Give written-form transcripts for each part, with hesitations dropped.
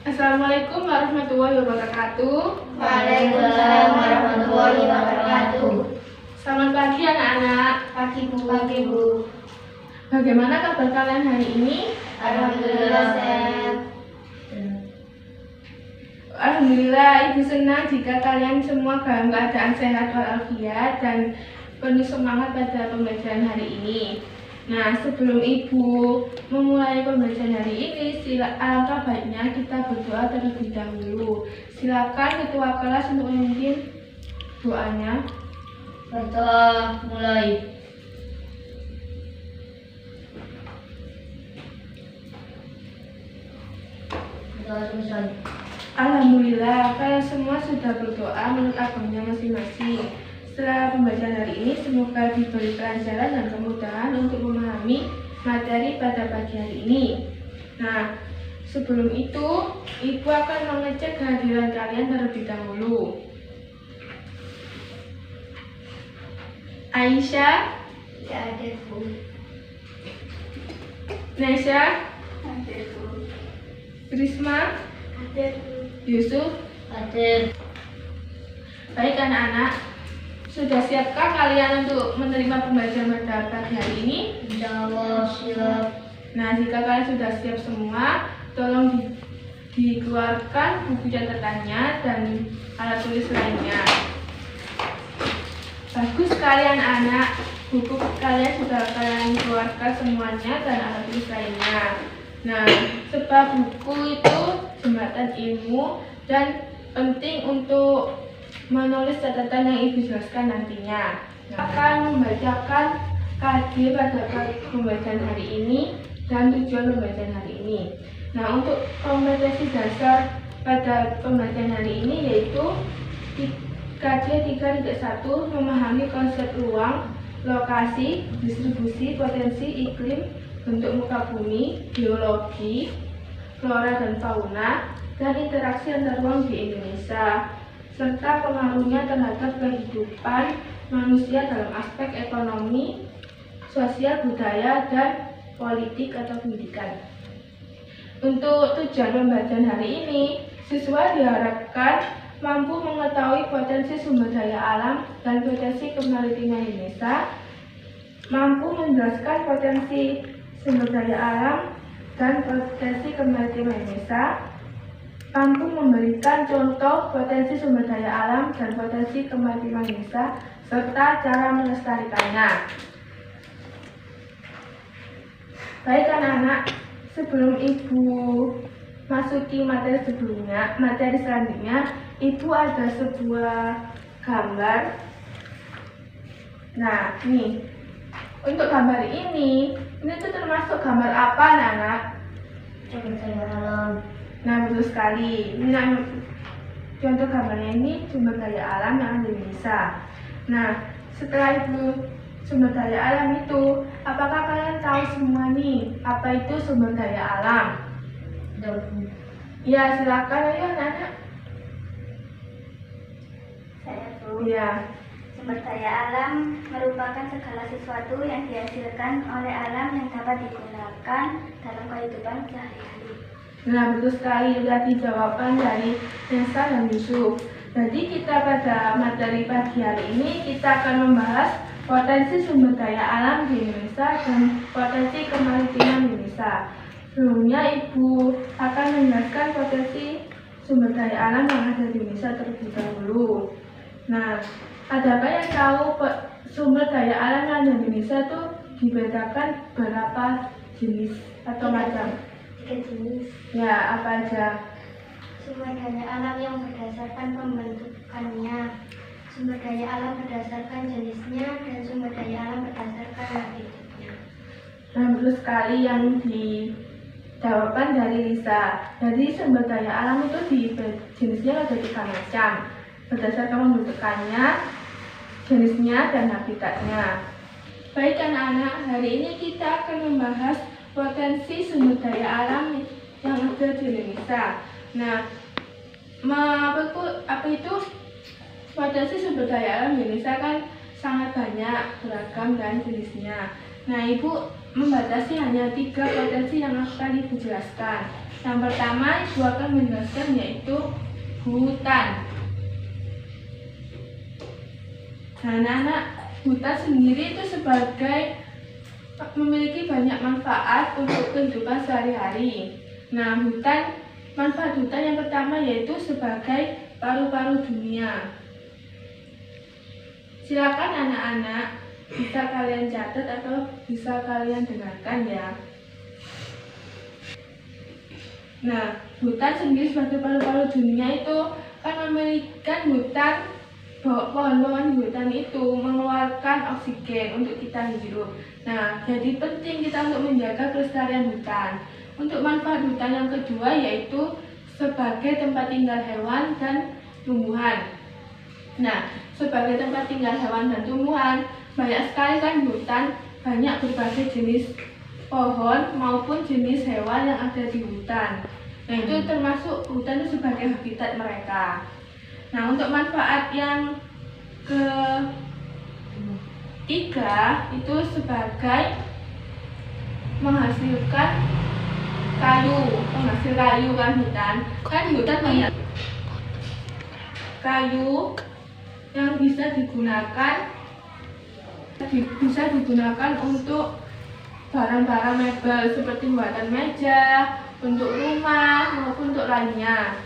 Assalamualaikum warahmatullahi wabarakatuh. Waalaikumsalam warahmatullahi wabarakatuh. Selamat pagi anak-anak. Pagi Bu. Bagaimana kabar kalian hari ini? Alhamdulillah sehat. Alhamdulillah, Ibu senang jika kalian semua dalam keadaan sehat walafiat dan penuh semangat pada pembelajaran hari ini. Nah, sebelum Ibu memulai pembelajaran hari ini, alangkah baiknya kita berdoa terlebih dahulu. Silakan ketua kelas untuk memimpin doanya. Berdoa mulai. Berdoa selesai. Alhamdulillah, kalian semua sudah berdoa menurut agamanya masing-masing. Setelah pembacaan hari ini, semoga diberi kelancaran dan kemudahan untuk memahami materi pada pagi hari ini. Nah, sebelum itu, Ibu akan mengecek kehadiran kalian terlebih dahulu. Aisyah, Ya ada Bu. Nesya, Ada Bu. Risma, Ada Bu. Yusuf. Ada. Baik anak-anak, sudah siapkah kalian untuk menerima pembelajaran pada pagi hari ini? Insyaallah siap. Nah, jika kalian sudah siap semua, tolong dikeluarkan buku catatannya dan alat tulis lainnya. Bagus kalian anak, buku kalian sudah kalian keluarkan semuanya dan alat tulis lainnya. Nah, sebab buku itu jembatan ilmu dan penting untuk menulis catatan yang Ibu jelaskan nantinya. Akan membacakan KD pada pembelajaran hari ini dan tujuan pembelajaran hari ini. Nah, untuk kompetensi dasar pada pembelajaran hari ini yaitu KD 3.1 memahami konsep ruang, lokasi, distribusi, potensi, iklim, bentuk muka bumi, geologi, flora dan fauna, dan interaksi antar ruang di Indonesia, serta pengaruhnya terhadap kehidupan manusia dalam aspek ekonomi, sosial, budaya, dan politik atau pendidikan. Untuk tujuan pembelajaran hari ini, siswa diharapkan mampu mengetahui potensi sumber daya alam dan potensi kemaritiman Indonesia, mampu menjelaskan potensi sumber daya alam dan potensi kemaritiman Indonesia, mampu memberikan contoh potensi sumber daya alam dan potensi kemaritiman Indonesia, serta cara melestarikannya. Baik anak-anak, sebelum Ibu masuki materi selanjutnya, Ibu ada sebuah gambar. Nah, nih, untuk gambar ini tuh termasuk gambar apa anak-anak? Sumber daya alam. Nah, betul sekali. Nah, contoh gambarnya ini sumber daya alam yang ada di Indonesia. Nah, setelah itu sumber daya alam itu, apakah kalian tahu semua nih apa itu sumber daya alam? Ya, silakan ayo anak-anak. Saya Bu. Ya. Sumber daya alam merupakan segala sesuatu yang dihasilkan oleh alam yang dapat digunakan dalam kehidupan sehari-hari. Nah, betul sekali tadi jawaban dari Nesa dan Yusuf. Jadi kita pada materi pagi hari ini kita akan membahas potensi sumber daya alam di Indonesia dan potensi kemaritiman Indonesia. Sebelumnya Ibu akan menjelaskan potensi sumber daya alam yang ada di Indonesia terlebih dahulu. Nah, adakah yang tahu sumber daya alam yang ada di Indonesia itu dibedakan berapa jenis atau macam? 3 jenis. Ya, apa aja? Sumber daya alam yang berdasarkan pembentukannya, sumber daya alam berdasarkan jenisnya, dan sumber daya alam berdasarkan habitatnya. Nah, betul sekali yang dijawaban dari Lisa. Jadi sumber daya alam itu jenisnya ada 3 macam, berdasarkan pembentukannya, jenisnya, dan habitatnya. Baik anak-anak, hari ini kita akan membahas potensi sumber daya alam yang ada di Indonesia. Nah, apa itu potensi sumber daya alam di Indonesia kan sangat banyak, beragam dan jenisnya. Nah, Ibu membatasi hanya 3 potensi yang akan Ibu jelaskan. Yang pertama Ibu akan menjelaskan yaitu hutan. Nah, anak-anak, hutan sendiri itu memiliki banyak manfaat untuk kehidupan sehari-hari. Nah, manfaat hutan yang pertama yaitu sebagai paru-paru dunia. Silakan anak-anak, bisa kalian catat atau bisa kalian dengarkan ya. Nah, hutan sendiri sebagai paru-paru dunia itu kan memiliki pohon-pohon di hutan itu mengeluarkan oksigen untuk kita hidup. Nah, jadi penting kita untuk menjaga kelestarian hutan. Untuk manfaat hutan yang kedua yaitu sebagai tempat tinggal hewan dan tumbuhan. Nah, sebagai tempat tinggal hewan dan tumbuhan, banyak sekali kan hutan, banyak berbagai jenis pohon maupun jenis hewan yang ada di hutan. Nah, itu termasuk hutan itu sebagai habitat mereka. Nah, untuk manfaat yang ketiga itu sebagai menghasilkan penghasil kayu kan hutan. Kan hutan banyak kayu yang bisa digunakan untuk barang-barang mebel seperti buatan meja, untuk rumah maupun untuk lainnya.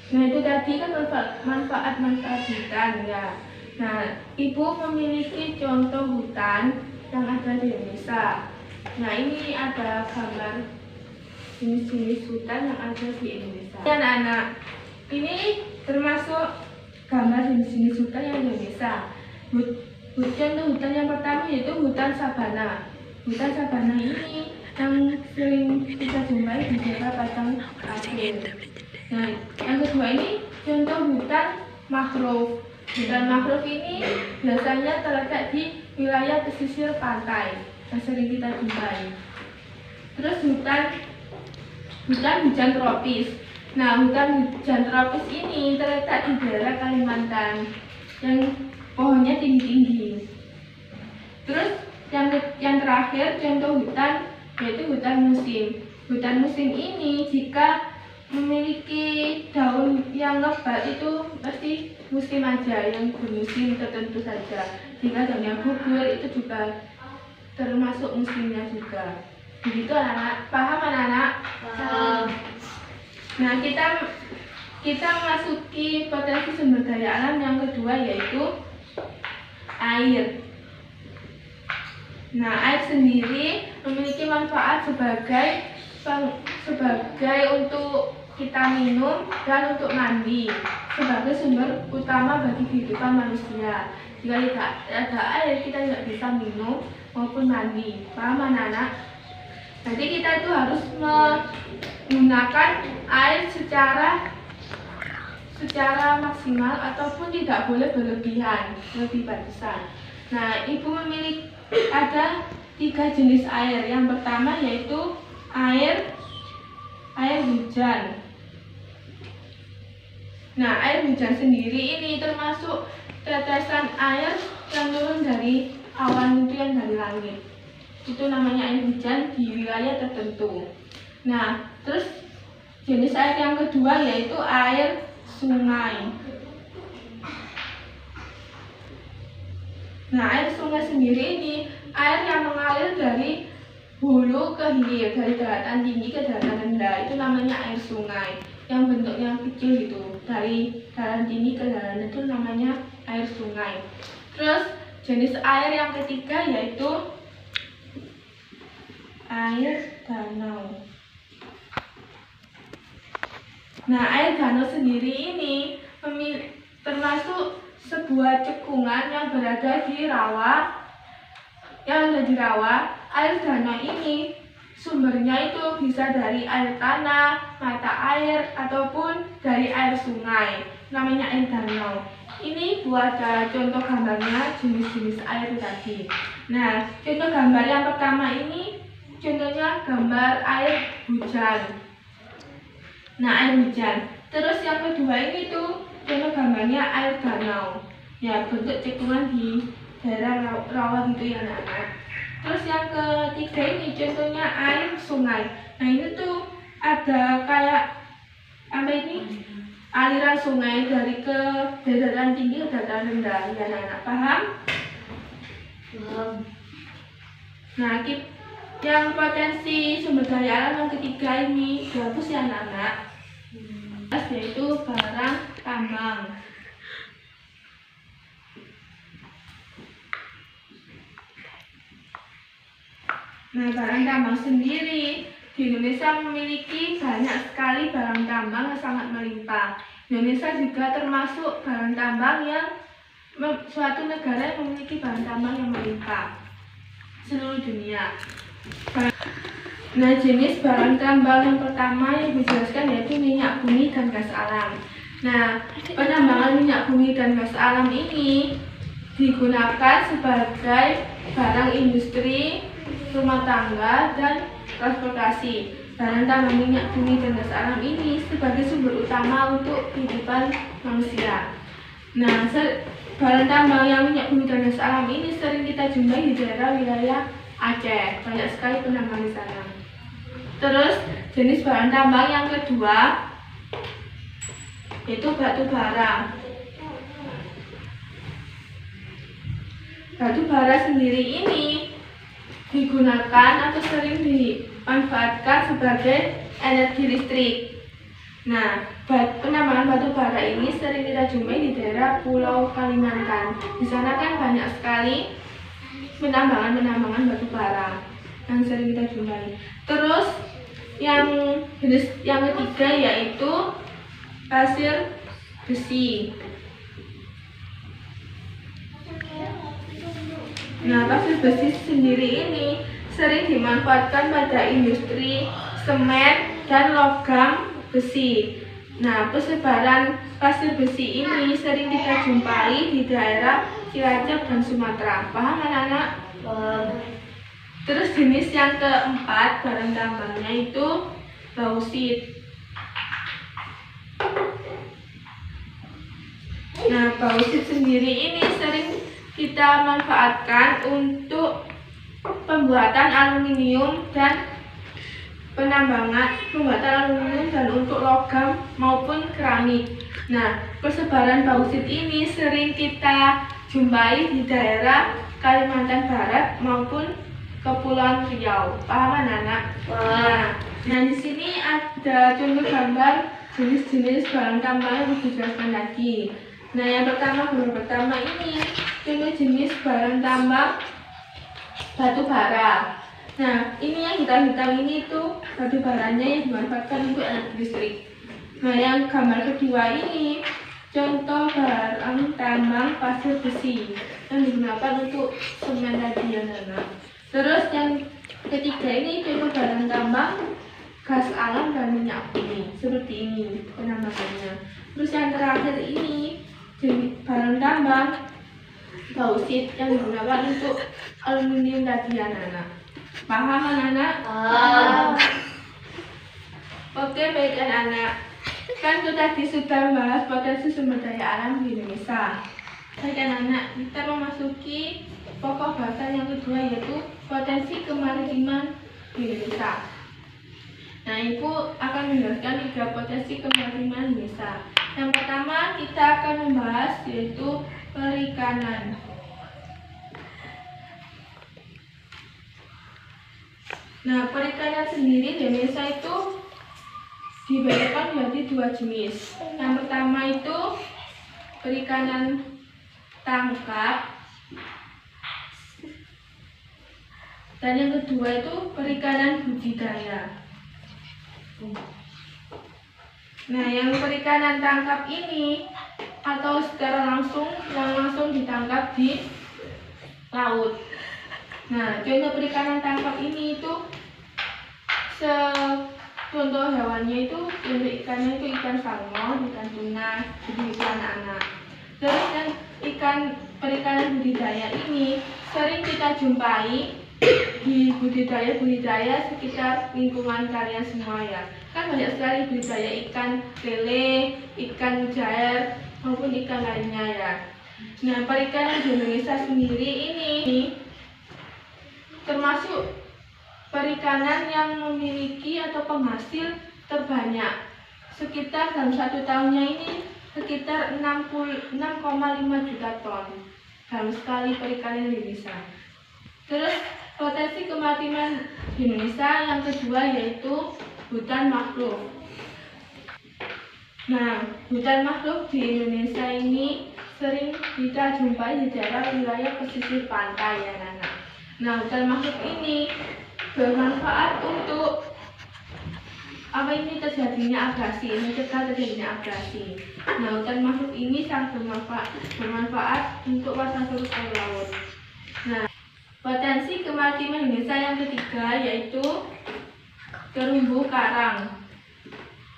Nah, itu tadi kan manfaat hutan ya. Nah, Ibu memiliki contoh hutan yang ada di Indonesia. Nah, ini ada gambar jenis-jenis hutan yang ada di Indonesia. Ya, anak-anak, ini termasuk gambar jenis-jenis hutan yang ada di Indonesia. Contoh hutan yang pertama yaitu hutan sabana. Hutan sabana ini yang sering kita jumpai di daerah Padang Aceh. Nah, yang kedua ini contoh hutan mangrove. Hutan mangrove ini biasanya terletak di wilayah pesisir pantai yang sering kita jumpai. Terus hutan hujan tropis. Nah, hutan hujan tropis ini terletak di daerah Kalimantan yang pohonnya tinggi-tinggi. Terus yang terakhir contoh hutan yaitu hutan musim. Hutan musim ini jika memiliki daun yang lebat itu pasti musim aja, yang bermusim tertentu saja. Jika daunnya gugur itu juga termasuk musimnya juga. Begitu anak-anak, paham anak-anak? Paham. Nah, kita memasuki potensi sumber daya alam yang kedua yaitu air. Nah, air sendiri memiliki manfaat sebagai untuk kita minum dan untuk mandi, sebagai sumber utama bagi kehidupan manusia. Jika tidak ada air, kita tidak bisa minum maupun mandi. Paham anak-anak? Jadi kita itu harus menggunakan air secara maksimal ataupun tidak boleh berlebihan, lebih batasan. Nah, Ibu memiliki ada 3 jenis air. Yang pertama yaitu air hujan. Nah, air hujan sendiri ini termasuk tetesan air yang turun dari awan hujan dari langit. Itu namanya air hujan di wilayah tertentu. Nah, terus jenis air yang kedua yaitu air sungai. Nah, air sungai sendiri ini air yang mengalir dari hulu ke hilir, dari daratan tinggi ke daratan rendah. Itu namanya air sungai. Yang bentuknya kecil itu, dari daratan tinggi ke daratan rendah, itu namanya air sungai. Terus jenis air yang ketiga yaitu air danau. Nah, air danau sendiri ini termasuk sebuah cekungan yang berada di rawa. Air danau ini sumbernya itu bisa dari air tanah, mata air, ataupun dari air sungai. Namanya air danau. Ini buat contoh gambarnya jenis-jenis air tadi. Nah, contoh gambar yang pertama ini contohnya gambar air hujan. Nah, air hujan. Terus yang kedua ini tuh contoh gambarnya air danau. Ya, bentuk cekungan di daerah rawa gitu ya anak-anak. Terus yang ketiga ini contohnya air sungai. Nah, ini tuh ada kayak apa ini aliran sungai dari dataran tinggi ke dataran rendah. Ya anak-anak paham? Nah, yang potensi sumber daya alam yang ketiga ini bagus ya anak-anak, yaitu barang tambang. Nah, barang tambang sendiri di Indonesia memiliki banyak sekali barang tambang yang sangat melimpah. Indonesia juga termasuk barang tambang yang suatu negara yang memiliki barang tambang yang melimpah seluruh dunia. Nah, jenis barang tambang yang pertama yang dijelaskan yaitu minyak bumi dan gas alam. Nah, penambangan minyak bumi dan gas alam ini digunakan sebagai barang industri, rumah tangga, dan transportasi. Barang tambang minyak bumi dan gas alam ini sebagai sumber utama untuk kehidupan manusia. Nah, barang tambang yang minyak bumi dan gas alam ini sering kita jumpai di daerah wilayah Aceh. Banyak sekali penambang di sana. Terus jenis barang tambang yang kedua yaitu batu bara. Batu bara sendiri ini digunakan atau sering dimanfaatkan sebagai energi listrik. Nah, penambangan batu bara ini sering kita jumpai di daerah Pulau Kalimantan. Di sana kan banyak sekali penambangan batu bara yang sering kita jumpai. Terus yang jenis yang ketiga yaitu pasir besi. Nah, pasir besi sendiri ini sering dimanfaatkan pada industri semen dan logam besi. Nah, persebaran pasir besi ini sering kita jumpai di daerah Cilacap dan Sumatera. Paham anak-anak? Terus jenis yang keempat barang tambangnya itu bauksit. Nah, bauksit sendiri ini sering kita manfaatkan untuk pembuatan aluminium dan pembuatan aluminium dan untuk logam maupun keramik. Nah, persebaran bauksit ini sering kita jumpai di daerah Kalimantan Barat maupun Kepulauan Riau. Paham anak-anak? Nah, di sini ada contoh gambar jenis-jenis barang tambang yang dijelaskan lagi. Nah, yang gambar pertama ini contoh jenis barang tambang batu bara. Nah, ini yang hitam-hitam ini tuh batu baranya yang dimanfaatkan untuk energi listrik. Nah, yang gambar kedua ini contoh barang tambang pasir besi yang digunakan untuk semen tadi ya anak. Terus yang ketiga ini contoh barang tambang gas alam dan minyak bumi seperti ini penambangannya. Terus yang terakhir ini jenis barang tambang bauksit yang digunakan untuk aluminium tadi anak-anak. Paham anak-anak? Oke, baik anak-anak. Kan tadi sudah membahas potensi sumber daya alam di Indonesia. Baik anak-anak, kita memasuki pokok bahasan yang kedua yaitu potensi kemaritiman di Indonesia. Nah, Ibu akan menjelaskan 3 potensi kemaritiman Indonesia. Yang pertama kita akan membahas yaitu perikanan. Nah, perikanan sendiri di Indonesia itu dibedakan menjadi 2 jenis. Yang pertama itu perikanan tangkap, dan yang kedua itu perikanan budidaya. Nah, yang perikanan tangkap ini atau secara langsung yang langsung ditangkap di laut. Nah, contoh perikanan tangkap ini itu contoh hewannya itu contoh ikannya itu ikan salmon, ikan tuna, jadi itu anak-anak. Terus yang perikanan budidaya ini sering kita jumpai di budidaya sekitar lingkungan kalian semua ya. Kan banyak sekali budidaya ikan lele, ikan mujair maupun ikan lainnya ya. Nah, perikanan di Indonesia sendiri ini termasuk perikanan yang memiliki atau penghasil terbanyak. Sekitar dalam 1 tahunnya ini sekitar 6,5 juta ton dalam sekali perikanan di Indonesia. Terus potensi kemaritiman di Indonesia yang kedua yaitu hutan mangrove. Nah, hutan mangrove di Indonesia ini sering kita jumpai di daerah wilayah pesisir pantai ya anak-anak. Nah, hutan mangrove ini bermanfaat untuk terjadinya abrasi, mencegah terjadinya abrasi. Nah, hutan mangrove ini sangat bermanfaat untuk wasana surut air laut. Nah, potensi kemaritiman Indonesia yang ketiga yaitu terumbu karang.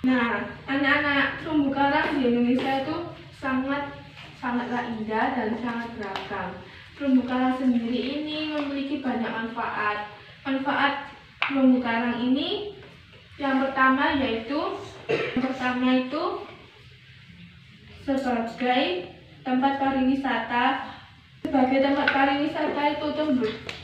Nah, anak-anak, terumbu karang di Indonesia itu sangatlah indah dan sangat beragam. Terumbu karang sendiri ini memiliki banyak manfaat. Manfaat terumbu karang ini yang pertama itu sebagai tempat pariwisata. Sebagai tempat pariwisata itu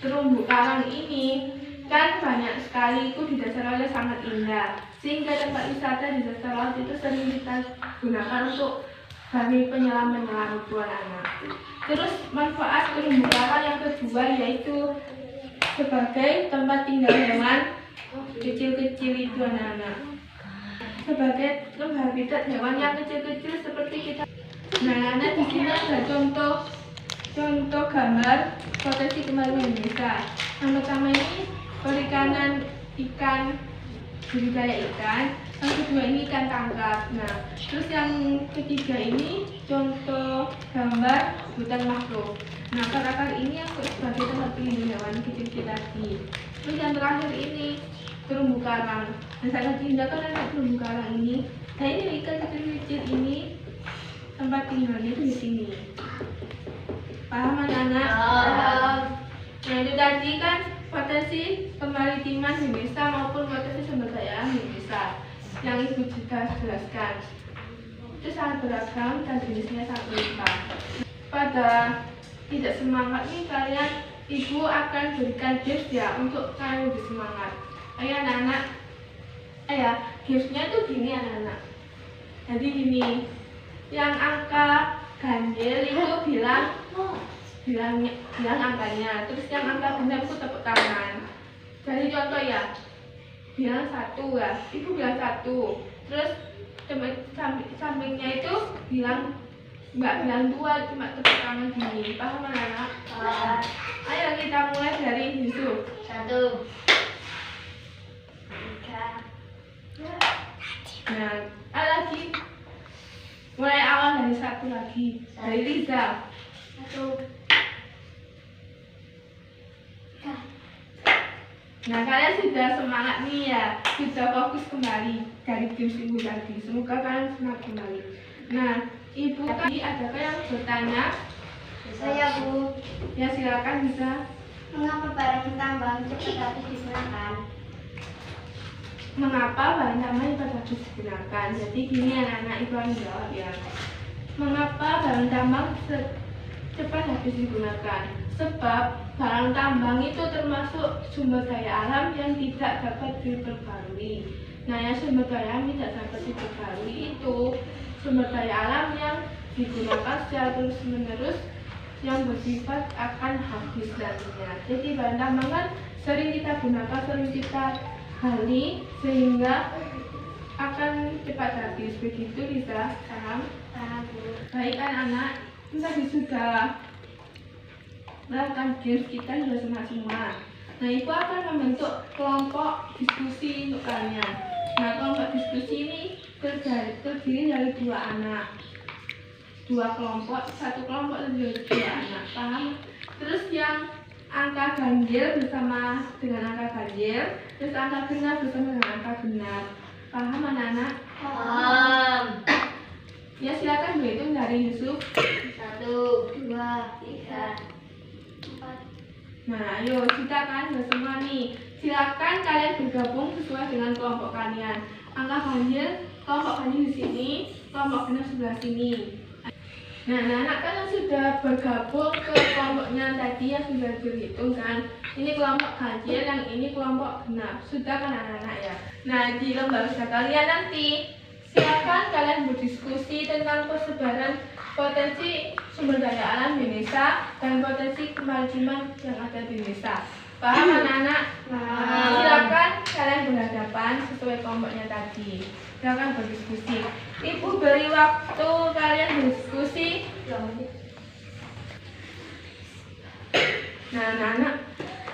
terumbu karang ini kan banyak sekali itu di dasar laut sangat indah, sehingga tempat wisata di dasar laut itu sering kita gunakan untuk bagi penyelam itu anak-anak. Terus manfaat terumbu karang yang kedua yaitu sebagai tempat tinggal hewan kecil-kecil itu anak-anak. Sebagai habitat hewan yang kecil-kecil seperti kita. Nah, anak di sini ada contoh gambar potensi kemaritiman Indonesia. Yang pertama ini perikanan ikan, budidaya ikan. Yang kedua ini ikan tangkap. Nah, terus yang ketiga ini contoh gambar hutan mangrove. Nah, kali ini aku sebagai tempat pelindung hewan kecil-kecil tadi. Terus yang terakhir ini terumbu karang. Nah, sangat indah kan anak terumbu karang ini. Nah, ini ikan kecil-kecil ini tempat tinggalnya itu di sini. Paham anak-anak? Nah, itu tadi kan potensi kemaritiman Indonesia maupun potensi sumber daya alam Indonesia yang ibu juga jelaskan. Itu sangat beragam dan jenisnya sangat lengkap. Pada tidak semangat nih kalian, ibu akan berikan tips ya untuk kalian lebih semangat. Ayo anak-anak, tipsnya tuh gini anak-anak. Jadi gini, yang angka ganjil itu bilang angkanya, terus yang angka genap itu tepuk tangan. Jadi contoh ya, bilang 1 ya, ibu bilang 1, terus sampingnya itu nggak bilang 2, cuma tepuk tangan gini. Paham anak-anak? Ayo kita mulai dari Yusuf. 1. Nah, lagi mulai awal dari 1 lagi, dari Riza. 1. Nah, kalian sudah semangat nih ya, sudah fokus kembali dari tips ibu tadi. Semoga kalian semangat kembali. Nah, ibu tadi adakah yang bertanya? Saya Bu. Ya silakan bisa. Mengapa barang tambang cepat habis digunakan? Mengapa bahan tambang cepat habis digunakan? Jadi gini anak-anak, ibu akan jawab ya. Mengapa barang tambang cepat habis digunakan? Sebab barang tambang itu termasuk sumber daya alam yang tidak dapat diperbarui. Nah, yang sumber daya alam tidak dapat diperbarui itu sumber daya alam yang digunakan secara terus-menerus yang bersifat akan habis nantinya. Jadi bahan tambang kan sering kita gunakan, sering kita gali sehingga akan cepat habis. Begitu bisa paham? Baik anak-anak, tadi sudah melakukan games kita sudah semua. Nah, ibu akan membentuk kelompok diskusi untuk kalian. Nah, kelompok diskusi ini terdiri dari 2 anak, 2 kelompok, 1 kelompok terdiri dari 2 anak. Paham? Terus yang angka ganjil bersama dengan angka ganjil, terus angka genap bersama dengan angka genap. Paham anak-anak? Paham. Ya silakan berhitung dari Yusuf. 1, 2, 3, 4. Nah, ayo kita kan sudah semua nih. Silakan kalian bergabung sesuai dengan kelompok kalian. Angka ganjil, kelompok ganjil di sini, kelompok genap sebelah sini. Nah, anak-anak kan yang sudah bergabung ke kelompoknya tadi yang sudah dihitung kan. Ini kelompok ganjil, yang ini kelompok genap. Sudah kan anak-anak ya? Nah, di lomba usaha kalian nanti, silakan kalian berdiskusi tentang persebaran potensi sumber daya alam di desa dan potensi kemaritiman yang ada di desa. Paham anak-anak? Silakan kalian berhadapan sesuai kelompoknya tadi. Silakan berdiskusi. Ibu beri waktu kalian berdiskusi. Nah, anak-anak,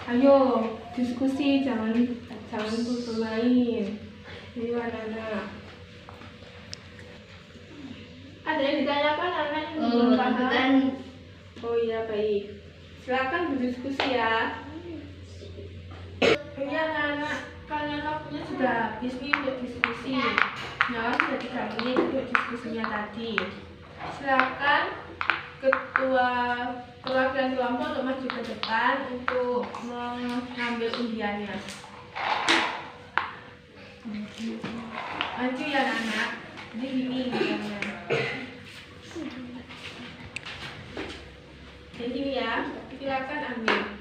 ayo diskusi, jangan bermain. Ayo anak-anak. Ada yang ditanyakan anak yang belum paham? Oh iya, baik. Silakan berdiskusi ya. Iya anak-anak, kalian waktunya sudah habis nih untuk diskusi. Nah, sudah 3 menit untuk diskusinya tadi. Silakan ketua perwakilan kelompok untuk maju ke depan untuk mengambil undiannya. Maju ya anak-anak. Jadi gini undiannya. Jadi gini ya, silakan ambil.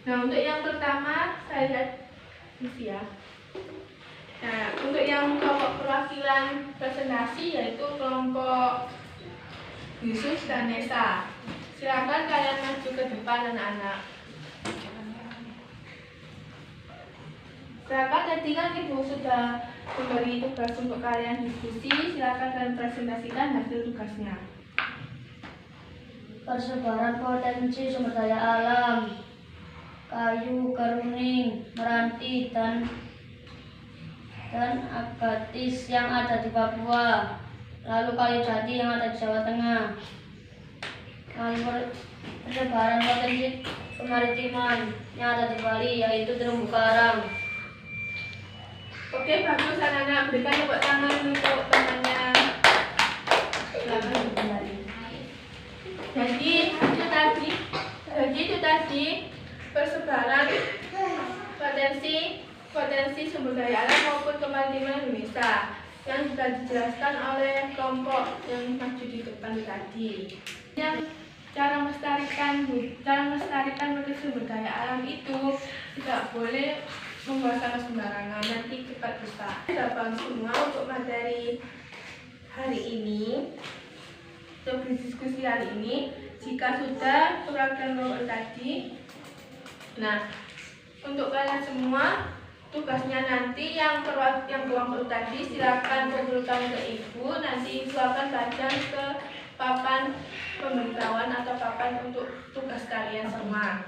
Nah, untuk yang pertama saya lihat isi ya. Nah, untuk yang kelompok perwakilan presentasi yaitu kelompok Yusuf dan Nesa. Silakan kalian maju ke depan anak-anak. Silakan, tadi kan Ibu sudah memberi tugas untuk kalian diskusi. Silakan kalian presentasikan hasil tugasnya. Persebaran potensi sumber daya alam, kayu keruning, meranti, dan agatis yang ada di Papua, lalu kayu jati yang ada di Jawa Tengah. Lalu persebaran potensi kemaritiman yang ada di Bali, yaitu terumbu karang. Oke, bagus anak-anak. Berikan tepuk tangan untuk temannya. Jadi itu tadi persebaran potensi sumber daya alam maupun kemaritiman Indonesia yang sudah dijelaskan oleh kelompok yang maju di depan tadi. Yang cara melestarikan potensi sumber daya alam itu tidak boleh membuang sampah sembarangan, nanti cepat rusak. Dapat semua untuk materi hari ini, untuk berdiskusi hari ini. Jika sudah perwakilan kelompok tadi, nah untuk kalian semua tugasnya nanti yang kelompok tadi silakan kumpulkan ke Ibu. Nanti Ibu akan baca ke papan pemberitahuan atau papan untuk tugas kalian semua.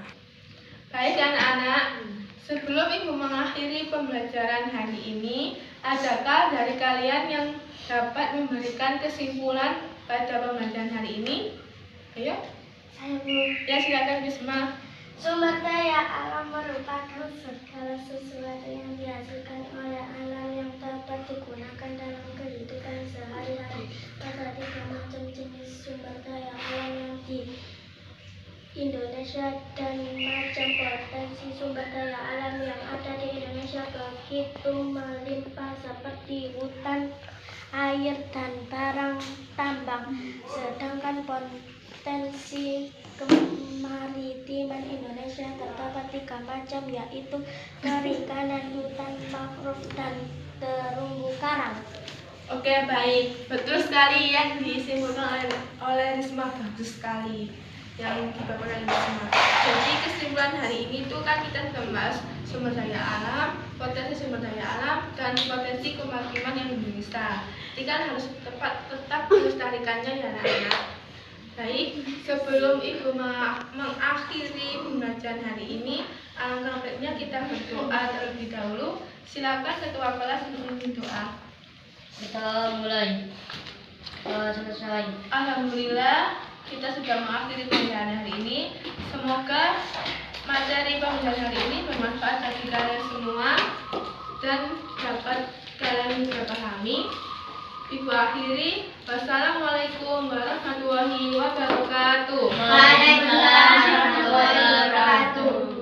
Baik anak-anak, sebelum Ibu mengakhiri pembelajaran hari ini, adakah dari kalian yang dapat memberikan kesimpulan pada pembelajaran hari ini? Ayo. Saya Ya, silakan Bisma. Sumber daya alam merupakan segala sesuatu yang dihasilkan oleh alam yang dapat digunakan dalam kehidupan sehari-hari. Ada 3 macam jenis sumber daya alam yang di Indonesia dan macam potensi sumber daya alam yang ada di Indonesia begitu melimpah seperti hutan, air, dan barang tambang. Sedangkan potensi kemaritiman Indonesia terdapat 3 macam, yaitu perikanan, hutan mangrove, dan terumbu karang. Oke, baik, betul sekali yang disimpulkan oleh Risma, bagus sekali yang dipaparkan Risma. Jadi kesimpulan hari ini tuh kan kita membahas sumber daya alam, potensi sumber daya alam, dan potensi kemaritiman yang Indonesia. Jadi kan harus tetap melestarikannya ya anak-anak. Baik, sebelum Ibu mengakhiri pembelajaran hari ini, alangkah baiknya kita berdoa terlebih dahulu. Silakan ketua kelas untuk memimpin doa. Kita mulai. Selesai. Alhamdulillah, kita sudah mengakhiri pembelajaran hari ini. Semoga materi pembelajaran hari ini bermanfaat bagi kalian semua dan dapat kalian pahami. Ibu akhiri, wassalamualaikum warahmatullahi wabarakatuh. Waalaikumsalam warahmatullahi wabarakatuh.